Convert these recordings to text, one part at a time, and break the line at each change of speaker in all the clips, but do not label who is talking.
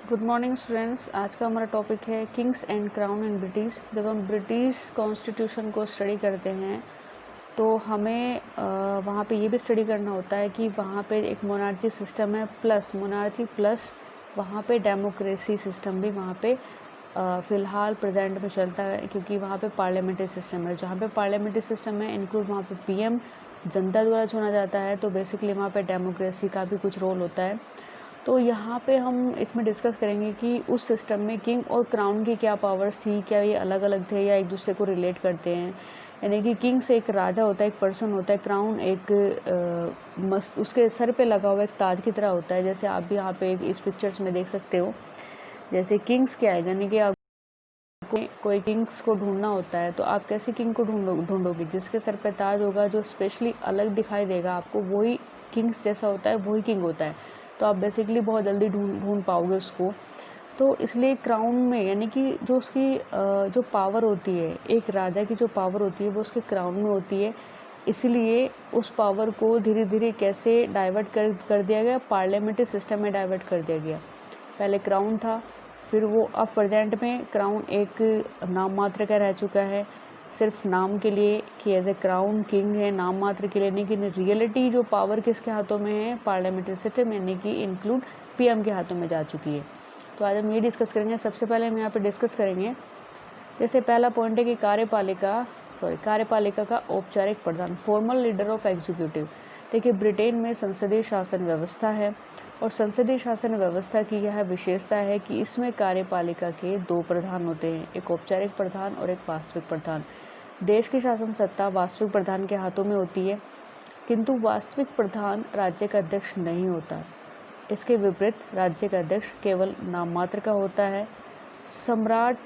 Good morning students. आज का हमारा टॉपिक है Kings and crown in British. जब हम ब्रिटिश कॉन्स्टिट्यूशन को स्टडी करते हैं तो हमें वहाँ पे ये भी स्टडी करना होता है कि वहाँ पे एक मोनार्ची सिस्टम है प्लस मोनार्ची प्लस वहाँ पे डेमोक्रेसी सिस्टम भी वहाँ पे फ़िलहाल प्रेजेंट में चलता है, क्योंकि वहाँ पे पार्लियामेंट्री सिस्टम है। जहाँ पे पार्लियामेंट्री सिस्टम है इंक्लूड वहाँ पे पीएम जनता द्वारा चुना जाता है, तो बेसिकली वहाँ पे डेमोक्रेसी का भी कुछ रोल होता है। तो यहाँ पे हम इसमें डिस्कस करेंगे कि उस सिस्टम में किंग और क्राउन की क्या पावर्स थी, क्या ये अलग अलग थे या एक दूसरे को रिलेट करते हैं। यानी कि किंग से एक राजा होता है, एक पर्सन होता है, क्राउन एक उसके सर पे लगा हुआ एक ताज की तरह होता है। जैसे आप भी यहाँ पे इस पिक्चर्स में देख सकते हो। जैसे किंग्स क्या है, यानी कि आप कोई किंग्स को ढूंढना होता है तो आप कैसे किंग को ढूंढोगे? जिसके सर पे ताज होगा, जो स्पेशली अलग दिखाई देगा आपको, वही किंग्स जैसा होता है, वही किंग होता है। तो आप बेसिकली बहुत जल्दी ढूंढ पाओगे उसको। तो इसलिए क्राउन में यानी कि जो उसकी जो पावर होती है, एक राजा की जो पावर होती है वो उसके क्राउन में होती है। इसलिए उस पावर को धीरे धीरे कैसे डाइवर्ट कर दिया गया, पार्लियामेंट्री सिस्टम में डाइवर्ट कर दिया गया। पहले क्राउन था, फिर वो अब प्रेजेंट में क्राउन एक नाम मात्र का रह चुका है, सिर्फ नाम के लिए कि एज ए क्राउन किंग है, नाम मात्र के लिए। लेकिन रियलिटी जो पावर किसके हाथों में है, पार्लियामेंट्री सिस्टम यानी कि इंक्लूड पीएम के हाथों में जा चुकी है। तो आज हम ये डिस्कस करेंगे। सबसे पहले हम यहाँ पे डिस्कस करेंगे, जैसे पहला पॉइंट है कि कार्यपालिका का औपचारिक प्रधान, फॉर्मल लीडर ऑफ एग्जीक्यूटिव। देखिए, ब्रिटेन में संसदीय शासन व्यवस्था है और संसदीय शासन व्यवस्था की यह विशेषता है कि इसमें कार्यपालिका के दो प्रधान होते हैं, एक औपचारिक प्रधान और एक वास्तविक प्रधान। देश की शासन सत्ता वास्तविक प्रधान के हाथों में होती है, किंतु वास्तविक प्रधान राज्य का अध्यक्ष नहीं होता। इसके विपरीत राज्य का अध्यक्ष केवल नाम मात्र का होता है। सम्राट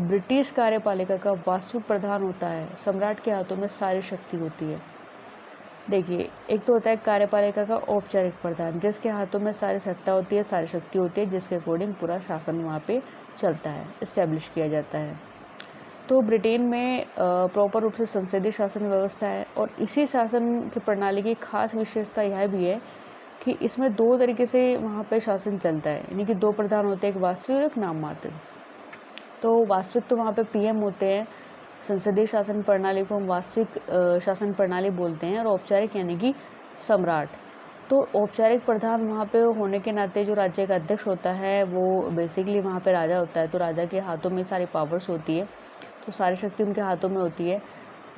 ब्रिटिश कार्यपालिका का वास्तविक प्रधान होता है, सम्राट के हाथों में सारी शक्ति होती है। देखिए, एक तो होता है कार्यपालिका का औपचारिक प्रधान, जिसके हाथों में सारी सत्ता होती है, सारी शक्ति होती है, जिसके अकॉर्डिंग पूरा शासन वहाँ पे चलता है, इस्टेब्लिश किया जाता है। तो ब्रिटेन में प्रॉपर रूप से संसदीय शासन व्यवस्था है और इसी शासन की प्रणाली की खास विशेषता यह भी है कि इसमें दो तरीके से वहाँ पे शासन चलता है, यानी कि दो प्रधान होते हैं, एक वास्तविक और एक नाम मात्र। तो वास्तविक तो वहाँ पे पीएम होते हैं, संसदीय शासन प्रणाली को हम वास्तविक शासन प्रणाली बोलते हैं, और औपचारिक यानी कि सम्राट। तो औपचारिक प्रधान वहाँ पे होने के नाते जो राज्य का अध्यक्ष होता है वो बेसिकली वहाँ पे राजा होता है, तो राजा के हाथों में सारी पावर्स होती है, तो सारी शक्ति उनके हाथों में होती है।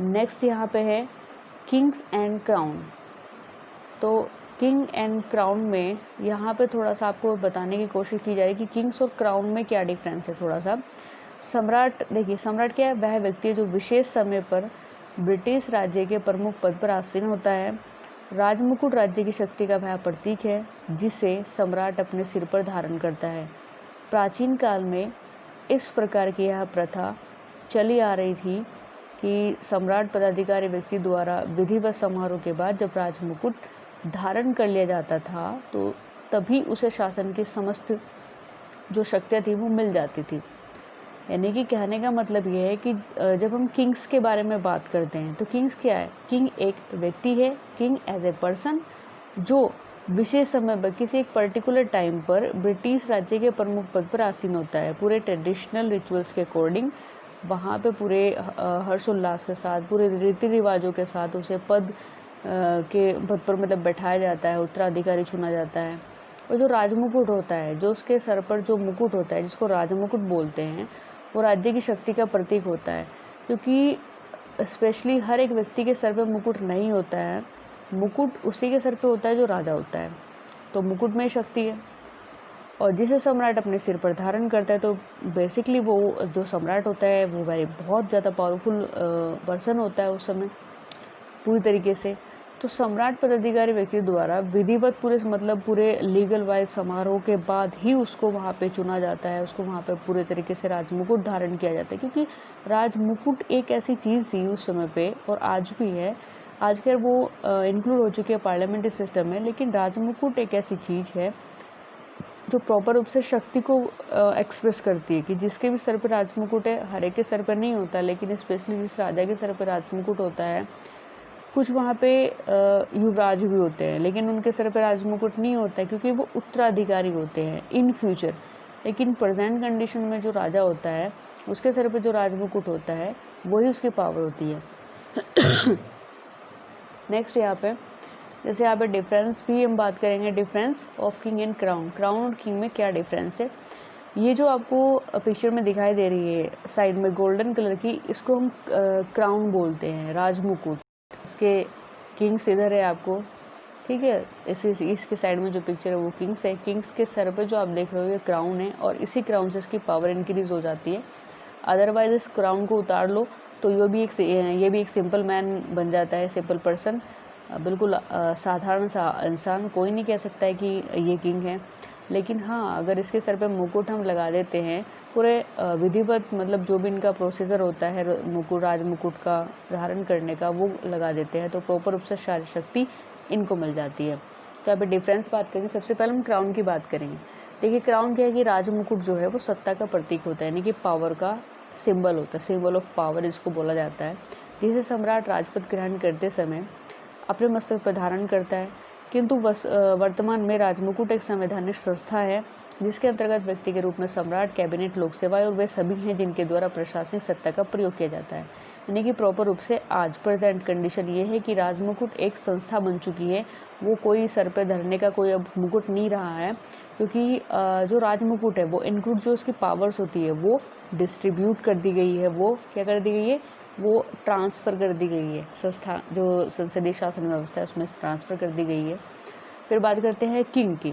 नेक्स्ट यहाँ पे है किंग्स एंड क्राउन। तो किंग एंड क्राउन में यहाँ पे थोड़ा सा आपको बताने की कोशिश की जा रही है कि किंग्स और क्राउन में क्या डिफरेंस है थोड़ा सा। सम्राट, देखिए सम्राट क्या है, वह व्यक्ति है जो विशेष समय पर ब्रिटिश राज्य के प्रमुख पद पर आसीन होता है। राजमुकुट राज्य की शक्ति का वह प्रतीक है जिसे सम्राट अपने सिर पर धारण करता है। प्राचीन काल में इस प्रकार की यह प्रथा चली आ रही थी कि सम्राट पदाधिकारी व्यक्ति द्वारा विधिवत समारोह के बाद जब राजमुकुट धारण कर लिया जाता था तो तभी उसे शासन की समस्त जो शक्तियाँ थी वो मिल जाती थी। यानी कि कहने का मतलब ये है कि जब हम किंग्स के बारे में बात करते हैं तो किंग्स क्या है, किंग एक व्यक्ति है, किंग एज ए पर्सन जो विशेष समय पर किसी एक पर्टिकुलर टाइम पर ब्रिटिश राज्य के प्रमुख पद पर आसीन होता है। पूरे ट्रेडिशनल रिचुअल्स के अकॉर्डिंग वहाँ पे पूरे हर्षोल्लास के साथ, पूरे रीति रिवाजों के साथ उसे पद के पद पर मतलब बैठाया जाता है, उत्तराधिकारी चुना जाता है। और जो राजमुकुट होता है, जो उसके सर पर जो मुकुट होता है जिसको राजमुकुट बोलते हैं, वो राज्य की शक्ति का प्रतीक होता है, क्योंकि स्पेशली हर एक व्यक्ति के सर पे मुकुट नहीं होता है, मुकुट उसी के सर पे होता है जो राजा होता है, तो मुकुट में शक्ति है। और जिसे सम्राट अपने सिर पर धारण करता है तो बेसिकली वो जो सम्राट होता है वो बहुत ज़्यादा पावरफुल पर्सन होता है उस समय पूरी तरीके से। तो सम्राट पदाधिकारी व्यक्ति द्वारा विधिवत पूरे लीगल वाइज समारोह के बाद ही उसको वहाँ पे चुना जाता है, उसको वहाँ पे पूरे तरीके से राजमुकुट धारण किया जाता है, क्योंकि राजमुकुट एक ऐसी चीज़ थी उस समय पे और आज भी है। आज खैर वो इंक्लूड हो चुकी है पार्लियामेंट्री सिस्टम में, लेकिन राजमुकुट एक ऐसी चीज़ है जो प्रॉपर रूप से शक्ति को एक्सप्रेस करती है कि जिसके भी सर पर राजमुकुट है, हर एक के सर पर नहीं होता, लेकिन स्पेशली जिस राजा के सर पर राजमुकुट होता है, कुछ वहाँ पे युवराज भी होते हैं लेकिन उनके सर पर राजमुकुट नहीं होता है क्योंकि वो उत्तराधिकारी होते हैं इन फ्यूचर। लेकिन प्रेजेंट कंडीशन में जो राजा होता है उसके सर पे जो राज मुकुट होता है वही उसकी पावर होती है। नेक्स्ट यहाँ पे जैसे यहाँ पे डिफरेंस भी हम बात करेंगे, difference of king and crown. Crown और किंग में क्या डिफरेंस है, ये जो आपको पिक्चर में दिखाई दे रही है साइड में गोल्डन कलर की, इसको हम क्राउन बोलते हैं, राज मुकुट। इसके किंग्स इधर है आपको, ठीक है, इसके साइड में जो पिक्चर है वो किंग्स है। किंग्स के सर पे जो आप देख रहे हो ये क्राउन है और इसी क्राउन से इसकी पावर इंक्रीज हो जाती है। अदरवाइज इस क्राउन को उतार लो तो ये भी एक सिंपल मैन बन जाता है, सिंपल पर्सन, बिल्कुल साधारण सा इंसान। कोई नहीं कह सकता है कि ये किंग है। लेकिन हाँ, अगर इसके सर पे मुकुट हम लगा देते हैं, पूरे विधिवत मतलब जो भी इनका प्रोसीजर होता है राज मुकुट का धारण करने का, वो लगा देते हैं तो प्रॉपर रूप से शारीरिक शक्ति इनको मिल जाती है। तो यहाँ पे डिफरेंस बात करेंगे। सबसे पहले हम क्राउन की बात करेंगे। देखिए क्राउन क्या है कि राज मुकुट जो है वो सत्ता का प्रतीक होता है, यानी कि पावर का सिंबल होता है, सिंबल ऑफ पावर इसको बोला जाता है, जिसे सम्राट राजपद ग्रहण करते समय अपने मस्तक पर धारण करता है। किंतु वर्तमान में राजमुकुट एक संवैधानिक संस्था है जिसके अंतर्गत व्यक्ति के रूप में सम्राट, कैबिनेट, लोक सेवा और वे सभी हैं जिनके द्वारा प्रशासनिक सत्ता का प्रयोग किया जाता है। यानी कि प्रॉपर रूप से आज प्रेजेंट कंडीशन ये है कि राजमुकुट एक संस्था बन चुकी है, वो कोई सर पे धरने का कोई अब मुकुट नहीं रहा है, क्योंकि जो राजमुकुट है वो इंक्लूड जो उसकी पावर्स होती है वो डिस्ट्रीब्यूट कर दी गई है, वो क्या कर दी गई है, वो ट्रांसफ़र कर दी गई है, संस्था जो संसदीय शासन व्यवस्था है उसमें ट्रांसफ़र कर दी गई है। फिर बात करते हैं किंग की।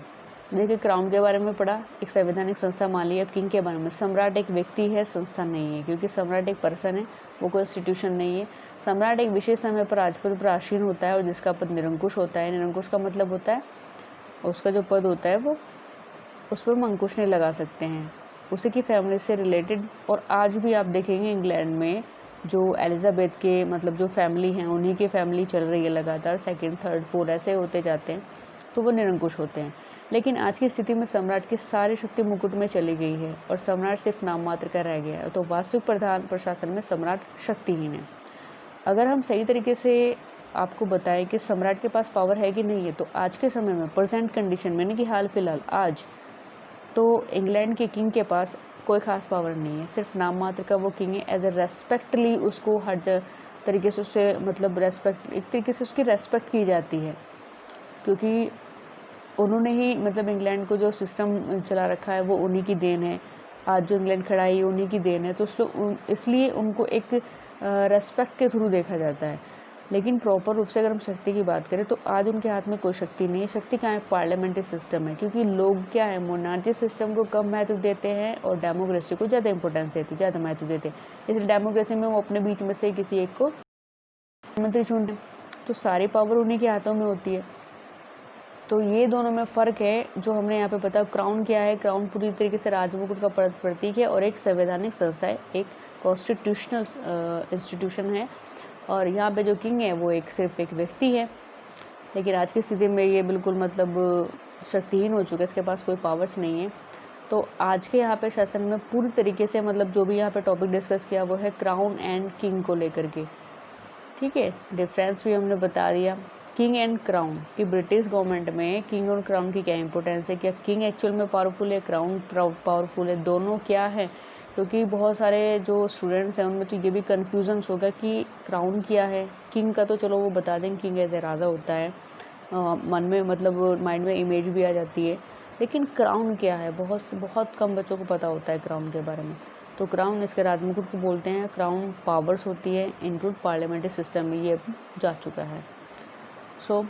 देखिए क्राउन के बारे में पढ़ा, एक संवैधानिक संस्था मान ली। अब किंग के बारे में, सम्राट एक व्यक्ति है, संस्था नहीं है, क्योंकि सम्राट एक पर्सन है, वो कोई इंस्टीट्यूशन नहीं है। सम्राट एक विशेष समय पर राजपद पर आसीन होता है और जिसका पद निरंकुश होता है। निरंकुश का मतलब होता है उसका जो पद होता है वो उस पर हम अंकुश नहीं लगा सकते हैं, उसी की फैमिली से रिलेटेड। और आज भी आप देखेंगे इंग्लैंड में जो एलिजाबेथ के मतलब जो फैमिली हैं उन्हीं की फैमिली चल रही है लगातार, सेकंड, थर्ड, फोर्थ ऐसे होते जाते हैं, तो वो निरंकुश होते हैं। लेकिन आज की स्थिति में सम्राट की सारी शक्ति मुकुट में चली गई है और सम्राट सिर्फ नाम मात्र का रह गया है। तो वास्तविक प्रधान प्रशासन में सम्राट शक्तिहीन है। अगर हम सही तरीके से आपको बताएं कि सम्राट के पास पावर है कि नहीं है, तो आज के समय में प्रेजेंट कंडीशन में, यानी कि हाल फिलहाल आज, तो इंग्लैंड के किंग के पास कोई ख़ास पावर नहीं है, सिर्फ नाम मात्र का वो किंग है। एज ए रेस्पेक्टली उसको हर तरीके से उससे मतलब रेस्पेक्ट, एक तरीके से उसकी रेस्पेक्ट की जाती है, क्योंकि उन्होंने ही मतलब इंग्लैंड को जो सिस्टम चला रखा है वो उन्हीं की देन है। आज जो इंग्लैंड खड़ा है उन्हीं की देन है, तो इसलिए उनको एक रेस्पेक्ट के थ्रू देखा जाता है। लेकिन प्रॉपर रूप से अगर हम शक्ति की बात करें तो आज उनके हाथ में कोई शक्ति नहीं है। शक्ति कहाँ है, पार्लियामेंट्री सिस्टम है, क्योंकि लोग क्या है, मोनार्ची सिस्टम को कम महत्व देते हैं और डेमोक्रेसी को ज़्यादा इंपॉर्टेंस देते, ज़्यादा महत्व देते हैं। इसलिए डेमोक्रेसी में वो अपने बीच में से किसी एक को मंत्री चुनते हैं, तो सारी पावर उन्हीं के हाथों में होती है। तो ये दोनों में फ़र्क है जो हमने यहाँ पे पता। क्राउन क्या है, क्राउन पूरी तरीके से राजमुकुट का प्रतीक है और एक संवैधानिक संस्था है, एक कॉन्स्टिट्यूशनल इंस्टीट्यूशन है। और यहाँ पे जो किंग है वो सिर्फ एक व्यक्ति है। लेकिन आज की स्थिति में ये बिल्कुल मतलब शक्तिहीन हो चुका है, इसके पास कोई पावर्स नहीं है। तो आज के यहाँ पे शासन में पूरी तरीके से मतलब जो भी यहाँ पे टॉपिक डिस्कस किया वो है क्राउन एंड किंग को लेकर के, ठीक है। डिफरेंस भी हमने बता दिया। किंग एंड क्राउन कि ब्रिटिश गवर्नमेंट में किंग और क्राउन की क्या इंपॉर्टेंस है, क्या किंग एक्चुअल में पावरफुल है, क्राउन पावरफुल है, दोनों क्या है। क्योंकि बहुत सारे जो स्टूडेंट्स हैं उनमें तो ये भी कन्फ्यूजन्स होगा कि क्राउन क्या है। किंग का तो चलो वो बता दें, किंग ऐसे राजा होता है, मन में मतलब माइंड में इमेज भी आ जाती है। लेकिन क्राउन क्या है, बहुत कम बच्चों को पता होता है क्राउन के बारे में। तो क्राउन इसके राजमुकुट को बोलते हैं। क्राउन पावर्स होती है, इंक्लूड पार्लियामेंट्री सिस्टम में ये जा चुका है। सो